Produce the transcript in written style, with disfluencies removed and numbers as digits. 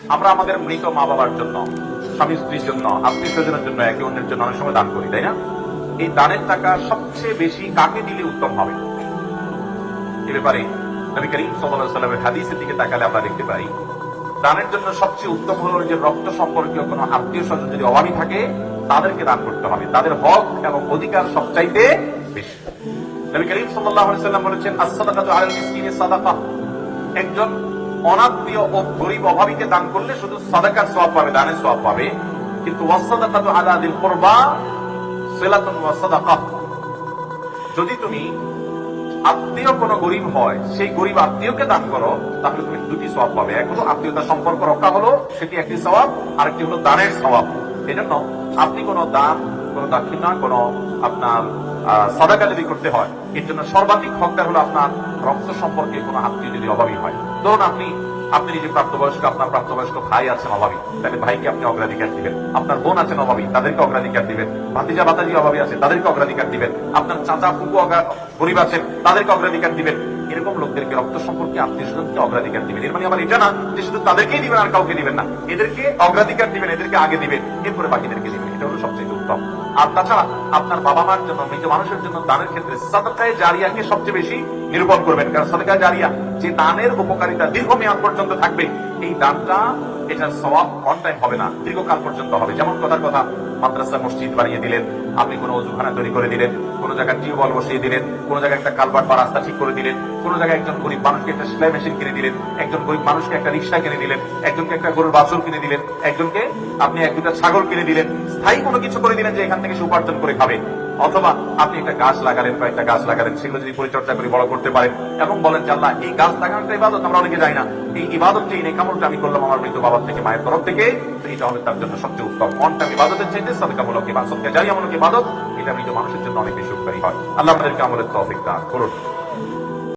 আমরা আমাদের মৃত মা বাবার জন্য, স্বামী স্ত্রীর জন্য, আত্মীয় স্বজনের জন্য, একে অন্যের জন্য অনেক সময় দান করি, তাই না? এই দানের টাকা সবচেয়ে বেশি কাকে দিলে উত্তম হবে? এ ব্যাপারে নবী করিম সাল্লাল্লাহু আলাইহি ওয়াসাল্লামের হাদিসের দিকে তাকালে আমরা দেখতে পাই, দানের জন্য সবচেয়ে উত্তম হলো যে রক্ত সম্পর্কীয় কোনো আত্মীয় স্বজন যদি অভাবী থাকে তাদেরকে দান করতে হবে, তাদের হক এবং অধিকার সবচাইতে বেশি। নবী করিম সাল্লাল্লাহু আলাইহি ওয়াসাল্লাম বলেছেন, আস-সাদাকাতু আলাল মিসকিনি সাদাকা। একজন অনাত্মীয় ও গরিব অভাবীকে দান করলে শুধু সাদাকার সওয়াব পাবে, দানের সওয়াব পাবে, কিন্তু ওয়াস-সাদাকাতু আলা যিল কুরবা সিলাতুন ওয়া সাদাকা। যদি তুমি আত্মীয় কোন গরিব হয়, সেই গরিব আত্মীয়কে দান করো, তাহলে তুমি দুটি সওয়াব পাবে। এক হলো আত্মীয়তার সম্পর্ক রক্ষা হলো, সেটি একটি সওয়াব, আরেকটি হলো দানের সওয়াব। এই জন্য আপনি কোন দান, কোন দাক্ষিণা, কোন আপনার সাদাকা যদি করতে হয়, এর জন্য সর্বাধিক হকদার হলো আপনার রক্ত সম্পর্কে কোন আত্মীয় যদি অভাবী হয়। ধরুন আপনি নিজে প্রাপ্তবয়স্ক, আপনার প্রাপ্তবয়স্ক ভাই আছেন অভাবী, তাহলে ভাইকে আপনি অগ্রাধিকার দিবেন। আপনার বোন আছেন অভাবী, তাদেরকে অগ্রাধিকার দিবেন। ভাতিজা ভাতাজি অভাবী আছে, তাদেরকে অগ্রাধিকার দিবেন। আপনার চাচা ফুপু গরিব আছেন, তাদেরকে অগ্রাধিকার দিবেন। এরকম লোকদেরকে, রক্ত সম্পর্কে আত্মীয় স্বজনকে অগ্রাধিকার দিবেন। এর মানে আবার এটা না যে শুধু তাদেরকেই দিবেন আর কাউকে দিবেন না, এদেরকে অগ্রাধিকার দিবেন, এদেরকে আগে দিবেন, এরপরে বাকিদেরকে দিবেন। এটা হলো সবচেয়ে উত্তম। আর তাছাড়া আপনার বাবা মার জন্য, মৃত মানুষের জন্য দানের ক্ষেত্রে সাদাকায়ে জারিয়াকে সবচেয়ে বেশি নিরূপণ করবেন। কারণ সাদাকায়ে জারিয়া, যে দানের উপকারিতা দীর্ঘমেয়াদ পর্যন্ত থাকবে, এই দানটা, এটার সওয়াব অন টাইম হবে না, দীর্ঘকাল পর্যন্ত হবে। যেমন কথার কথা, মাদ্রাসা মসজিদ বানিয়ে দিলেন, আপনি কোন অজুখানা তৈরি করে দিলেন, কোন জায়গায় টিউবওয়েল বসিয়ে দিলেন, কোন জায়গায় একটা কালভার্ট বা রাস্তা ঠিক করে দিলেন, কোন জায়গায় একজন গরিব মানুষকে একটা সেলাই মেশিন কিনে দিলেন, একজন গরিব মানুষকে একটা রিক্সা কিনে দিলেন, একজনকে একটা গরুর বাছুর কিনে দিলেন, একজনকে আপনি এক দুটা ছাগল কিনে দিলেন, স্থায়ী কোনো কিছু করে দিলেন যে এখান থেকে সে উপার্জন করে খাবে। অথবা আপনি একটা গাছ লাগালেন, কয়েকটা গাছ লাগালেন, সেগুলো যদি পরিচর্যা করে বড় করতে পারেন এবং বলেন যে আল্লাহ, এই গাছ লাগানোটা ইবাদত, আমরা অনেকে যাই না, এই ইবাদতটা, এই নেকামলটা আমি করলাম আমার মৃত বাবার থেকে, মায়ের তরফ থেকে, তো এটা হবে তার জন্য সবচেয়ে উত্তম। অন টাইম ইবাদতের চাইতে সাদকামূলক ইবাদত, সাদকা জারিয়ামূলক ইবাদত, এটা মৃত মানুষের জন্য অনেক বেশি উপকারী হয়। আল্লাহ আমাদেরকে আমলের তৌফিক দান করুন।